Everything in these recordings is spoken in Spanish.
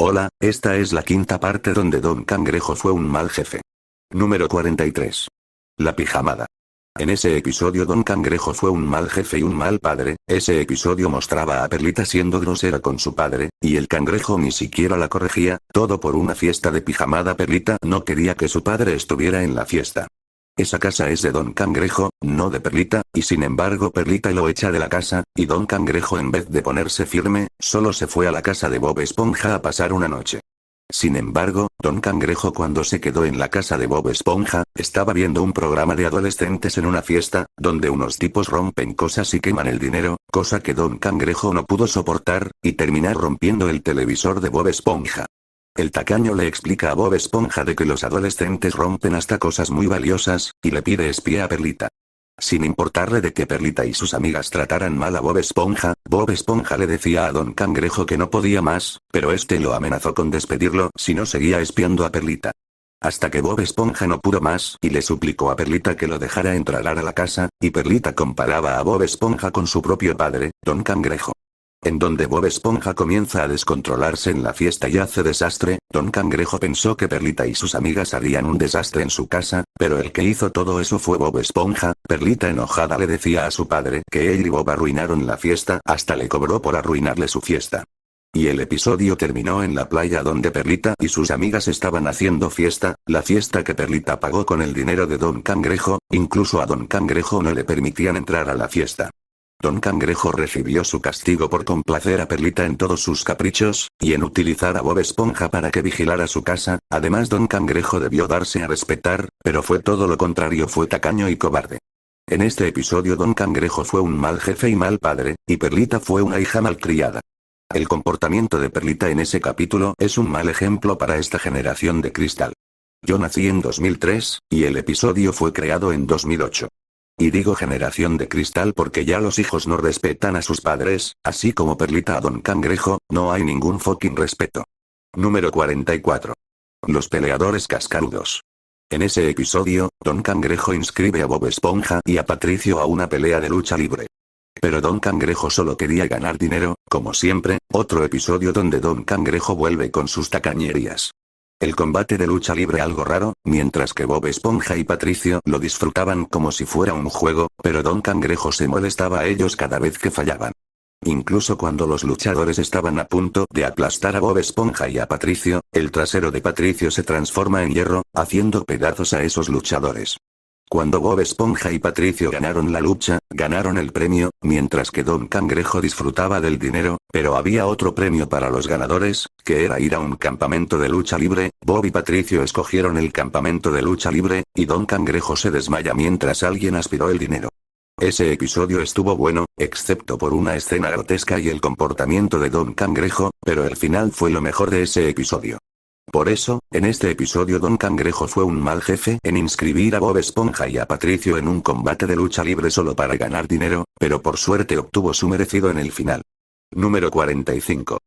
Hola, esta es la quinta parte donde Don Cangrejo fue un mal jefe. Número 43. La pijamada. En ese episodio Don Cangrejo fue un mal jefe y un mal padre. Ese episodio mostraba a Perlita siendo grosera con su padre, y el cangrejo ni siquiera la corregía, todo por una fiesta de pijamada. Perlita no quería que su padre estuviera en la fiesta. Esa casa es de Don Cangrejo, no de Perlita, y sin embargo Perlita lo echa de la casa, y Don Cangrejo en vez de ponerse firme, solo se fue a la casa de Bob Esponja a pasar una noche. Sin embargo, Don Cangrejo cuando se quedó en la casa de Bob Esponja, estaba viendo un programa de adolescentes en una fiesta, donde unos tipos rompen cosas y queman el dinero, cosa que Don Cangrejo no pudo soportar, y terminar rompiendo el televisor de Bob Esponja. El tacaño le explica a Bob Esponja de que los adolescentes rompen hasta cosas muy valiosas, y le pide espía a Perlita. Sin importarle de que Perlita y sus amigas trataran mal a Bob Esponja le decía a Don Cangrejo que no podía más, pero este lo amenazó con despedirlo si no seguía espiando a Perlita. Hasta que Bob Esponja no pudo más y le suplicó a Perlita que lo dejara entrar a la casa, y Perlita comparaba a Bob Esponja con su propio padre, Don Cangrejo. En donde Bob Esponja comienza a descontrolarse en la fiesta y hace desastre, Don Cangrejo pensó que Perlita y sus amigas harían un desastre en su casa, pero el que hizo todo eso fue Bob Esponja. Perlita enojada le decía a su padre que él y Bob arruinaron la fiesta, hasta le cobró por arruinarle su fiesta. Y el episodio terminó en la playa donde Perlita y sus amigas estaban haciendo fiesta, la fiesta que Perlita pagó con el dinero de Don Cangrejo, incluso a Don Cangrejo no le permitían entrar a la fiesta. Don Cangrejo recibió su castigo por complacer a Perlita en todos sus caprichos, y en utilizar a Bob Esponja para que vigilara su casa. Además Don Cangrejo debió darse a respetar, pero fue todo lo contrario, fue tacaño y cobarde. En este episodio Don Cangrejo fue un mal jefe y mal padre, y Perlita fue una hija malcriada. El comportamiento de Perlita en ese capítulo es un mal ejemplo para esta generación de cristal. Yo nací en 2003, y el episodio fue creado en 2008. Y digo generación de cristal porque ya los hijos no respetan a sus padres, así como Perlita a Don Cangrejo, no hay ningún fucking respeto. Número 44. Los peleadores cascarudos. En ese episodio, Don Cangrejo inscribe a Bob Esponja y a Patricio a una pelea de lucha libre. Pero Don Cangrejo solo quería ganar dinero, como siempre, otro episodio donde Don Cangrejo vuelve con sus tacañerías. El combate de lucha libre algo raro, mientras que Bob Esponja y Patricio lo disfrutaban como si fuera un juego, pero Don Cangrejo se molestaba a ellos cada vez que fallaban. Incluso cuando los luchadores estaban a punto de aplastar a Bob Esponja y a Patricio, el trasero de Patricio se transforma en hierro, haciendo pedazos a esos luchadores. Cuando Bob Esponja y Patricio ganaron la lucha, ganaron el premio, mientras que Don Cangrejo disfrutaba del dinero, pero había otro premio para los ganadores, que era ir a un campamento de lucha libre. Bob y Patricio escogieron el campamento de lucha libre, y Don Cangrejo se desmaya mientras alguien aspiró el dinero. Ese episodio estuvo bueno, excepto por una escena grotesca y el comportamiento de Don Cangrejo, pero el final fue lo mejor de ese episodio. Por eso, en este episodio Don Cangrejo fue un mal jefe en inscribir a Bob Esponja y a Patricio en un combate de lucha libre solo para ganar dinero, pero por suerte obtuvo su merecido en el final. Número 45.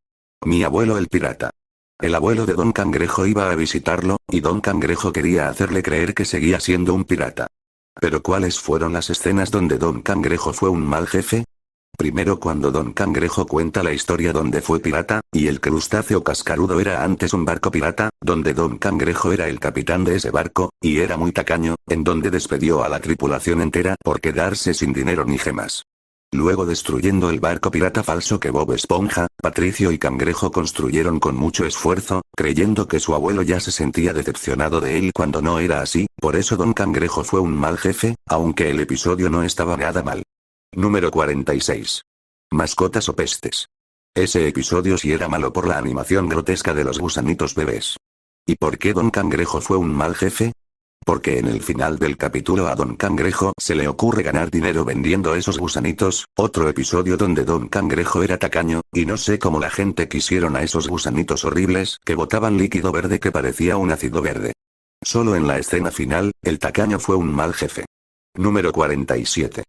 Mi abuelo el pirata. El abuelo de Don Cangrejo iba a visitarlo, y Don Cangrejo quería hacerle creer que seguía siendo un pirata. Pero ¿cuáles fueron las escenas donde Don Cangrejo fue un mal jefe? Primero cuando Don Cangrejo cuenta la historia donde fue pirata, y el crustáceo cascarudo era antes un barco pirata, donde Don Cangrejo era el capitán de ese barco, y era muy tacaño, en donde despedió a la tripulación entera por quedarse sin dinero ni gemas. Luego destruyendo el barco pirata falso que Bob Esponja, Patricio y Cangrejo construyeron con mucho esfuerzo, creyendo que su abuelo ya se sentía decepcionado de él cuando no era así, por eso Don Cangrejo fue un mal jefe, aunque el episodio no estaba nada mal. Número 46. Mascotas o pestes. Ese episodio sí era malo por la animación grotesca de los gusanitos bebés. ¿Y por qué Don Cangrejo fue un mal jefe? Porque en el final del capítulo a Don Cangrejo se le ocurre ganar dinero vendiendo esos gusanitos, otro episodio donde Don Cangrejo era tacaño, y no sé cómo la gente quisieron a esos gusanitos horribles que botaban líquido verde que parecía un ácido verde. Solo en la escena final, el tacaño fue un mal jefe. Número 47.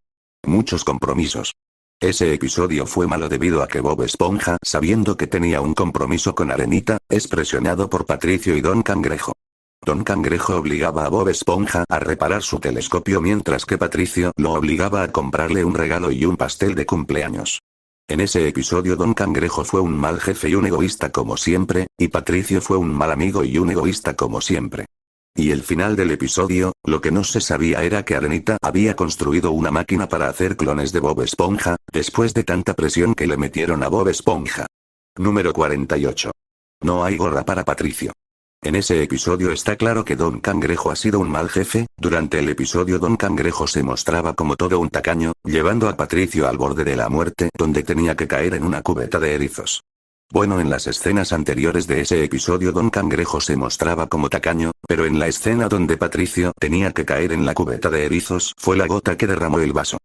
Muchos compromisos. Ese episodio fue malo debido a que Bob Esponja, sabiendo que tenía un compromiso con Arenita, es presionado por Patricio y Don Cangrejo. Don Cangrejo obligaba a Bob Esponja a reparar su telescopio mientras que Patricio lo obligaba a comprarle un regalo y un pastel de cumpleaños. En ese episodio Don Cangrejo fue un mal jefe y un egoísta como siempre, y Patricio fue un mal amigo y un egoísta como siempre. Y el final del episodio, lo que no se sabía era que Arenita había construido una máquina para hacer clones de Bob Esponja, después de tanta presión que le metieron a Bob Esponja. Número 48. No hay gorra para Patricio. En ese episodio está claro que Don Cangrejo ha sido un mal jefe. Durante el episodio Don Cangrejo se mostraba como todo un tacaño, llevando a Patricio al borde de la muerte donde tenía que caer en una cubeta de erizos. Bueno, en las escenas anteriores de ese episodio Don Cangrejo se mostraba como tacaño, pero en la escena donde Patricio tenía que caer en la cubeta de erizos fue la gota que derramó el vaso.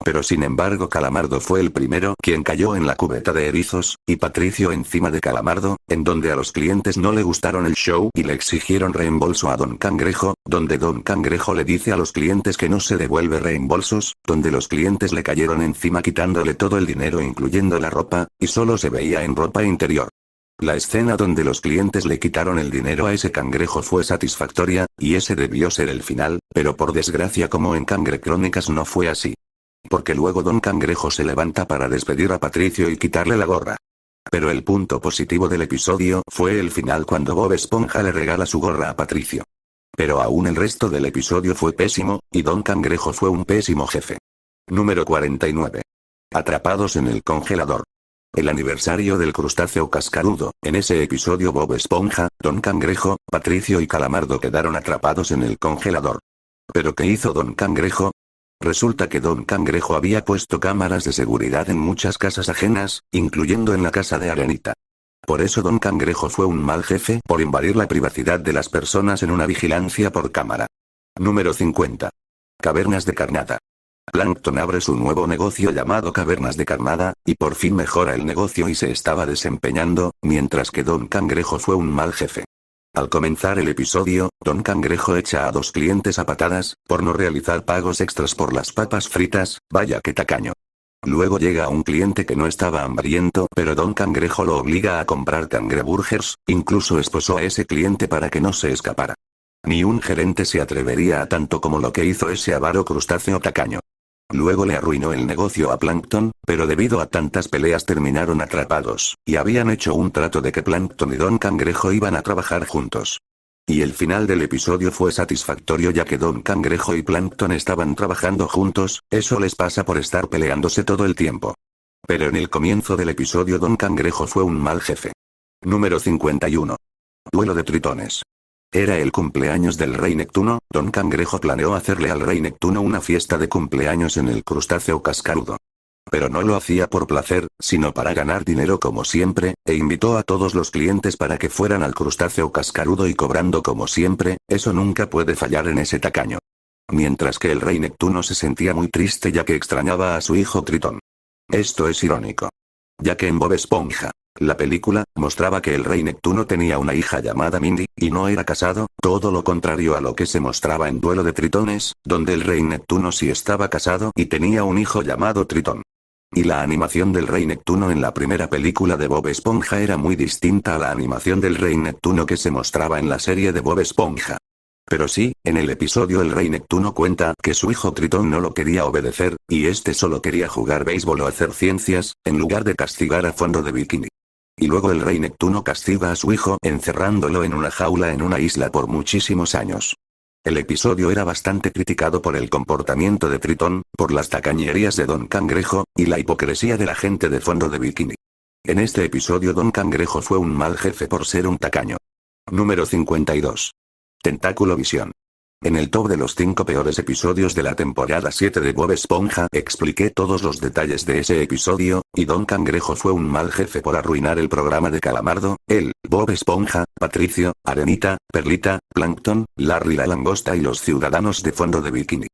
Pero sin embargo Calamardo fue el primero quien cayó en la cubeta de erizos, y Patricio encima de Calamardo, en donde a los clientes no le gustaron el show y le exigieron reembolso a Don Cangrejo, donde Don Cangrejo le dice a los clientes que no se devuelve reembolsos, donde los clientes le cayeron encima quitándole todo el dinero incluyendo la ropa, y solo se veía en ropa interior. La escena donde los clientes le quitaron el dinero a ese cangrejo fue satisfactoria, y ese debió ser el final, pero por desgracia como en Cangre Crónicas no fue así. Porque luego Don Cangrejo se levanta para despedir a Patricio y quitarle la gorra. Pero el punto positivo del episodio fue el final cuando Bob Esponja le regala su gorra a Patricio. Pero aún el resto del episodio fue pésimo, y Don Cangrejo fue un pésimo jefe. Número 49. Atrapados en el congelador. El aniversario del crustáceo cascarudo. En ese episodio Bob Esponja, Don Cangrejo, Patricio y Calamardo quedaron atrapados en el congelador. ¿Pero qué hizo Don Cangrejo? Resulta que Don Cangrejo había puesto cámaras de seguridad en muchas casas ajenas, incluyendo en la casa de Arenita. Por eso Don Cangrejo fue un mal jefe por invadir la privacidad de las personas en una vigilancia por cámara. Número 50. Cavernas de Carnada. Plankton abre su nuevo negocio llamado Cavernas de Carnada, y por fin mejora el negocio y se estaba desempeñando, mientras que Don Cangrejo fue un mal jefe. Al comenzar el episodio, Don Cangrejo echa a 2 clientes a patadas, por no realizar pagos extras por las papas fritas, vaya que tacaño. Luego llega un cliente que no estaba hambriento, pero Don Cangrejo lo obliga a comprar cangreburgers, incluso esposó a ese cliente para que no se escapara. Ni un gerente se atrevería a tanto como lo que hizo ese avaro crustáceo tacaño. Luego le arruinó el negocio a Plankton, pero debido a tantas peleas terminaron atrapados, y habían hecho un trato de que Plankton y Don Cangrejo iban a trabajar juntos. Y el final del episodio fue satisfactorio ya que Don Cangrejo y Plankton estaban trabajando juntos. Eso les pasa por estar peleándose todo el tiempo. Pero en el comienzo del episodio Don Cangrejo fue un mal jefe. Número 51. Duelo de tritones. Era el cumpleaños del rey Neptuno. Don Cangrejo planeó hacerle al rey Neptuno una fiesta de cumpleaños en el crustáceo cascarudo. Pero no lo hacía por placer, sino para ganar dinero como siempre, e invitó a todos los clientes para que fueran al crustáceo cascarudo y cobrando como siempre. Eso nunca puede fallar en ese tacaño. Mientras que el rey Neptuno se sentía muy triste ya que extrañaba a su hijo Tritón. Esto es irónico. Ya que en Bob Esponja, la película, mostraba que el rey Neptuno tenía una hija llamada Mindy, y no era casado, todo lo contrario a lo que se mostraba en Duelo de Tritones, donde el rey Neptuno sí estaba casado y tenía un hijo llamado Tritón. Y la animación del rey Neptuno en la primera película de Bob Esponja era muy distinta a la animación del rey Neptuno que se mostraba en la serie de Bob Esponja. Pero sí, en el episodio el rey Neptuno cuenta que su hijo Tritón no lo quería obedecer, y este solo quería jugar béisbol o hacer ciencias, en lugar de castigar a Fondo de Bikini. Y luego el rey Neptuno castiga a su hijo encerrándolo en una jaula en una isla por muchísimos años. El episodio era bastante criticado por el comportamiento de Tritón, por las tacañerías de Don Cangrejo, y la hipocresía de la gente de Fondo de Bikini. En este episodio Don Cangrejo fue un mal jefe por ser un tacaño. Número 52. Tentáculo Visión. En el top de los 5 peores episodios de la temporada 7 de Bob Esponja expliqué todos los detalles de ese episodio, y Don Cangrejo fue un mal jefe por arruinar el programa de Calamardo, él, Bob Esponja, Patricio, Arenita, Perlita, Plankton, Larry la langosta y los ciudadanos de Fondo de Bikini.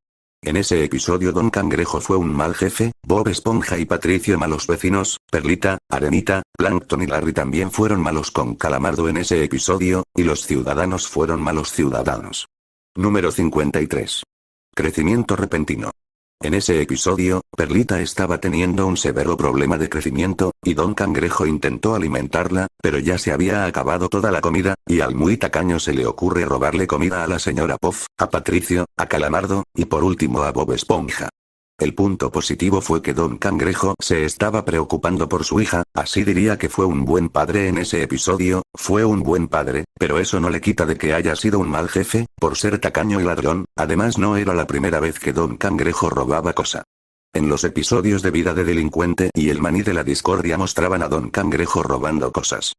En ese episodio Don Cangrejo fue un mal jefe, Bob Esponja y Patricio malos vecinos, Perlita, Arenita, Plankton y Larry también fueron malos con Calamardo en ese episodio, y los ciudadanos fueron malos ciudadanos. Número 53. Crecimiento repentino. En ese episodio, Perlita estaba teniendo un severo problema de crecimiento, y Don Cangrejo intentó alimentarla, pero ya se había acabado toda la comida, y al muy tacaño se le ocurre robarle comida a la señora Puff, a Patricio, a Calamardo, y por último a Bob Esponja. El punto positivo fue que Don Cangrejo se estaba preocupando por su hija, así diría que fue un buen padre en ese episodio, fue un buen padre, pero eso no le quita de que haya sido un mal jefe, por ser tacaño y ladrón, además no era la primera vez que Don Cangrejo robaba cosa. En los episodios de Vida de Delincuente y El Maní de la Discordia mostraban a Don Cangrejo robando cosas.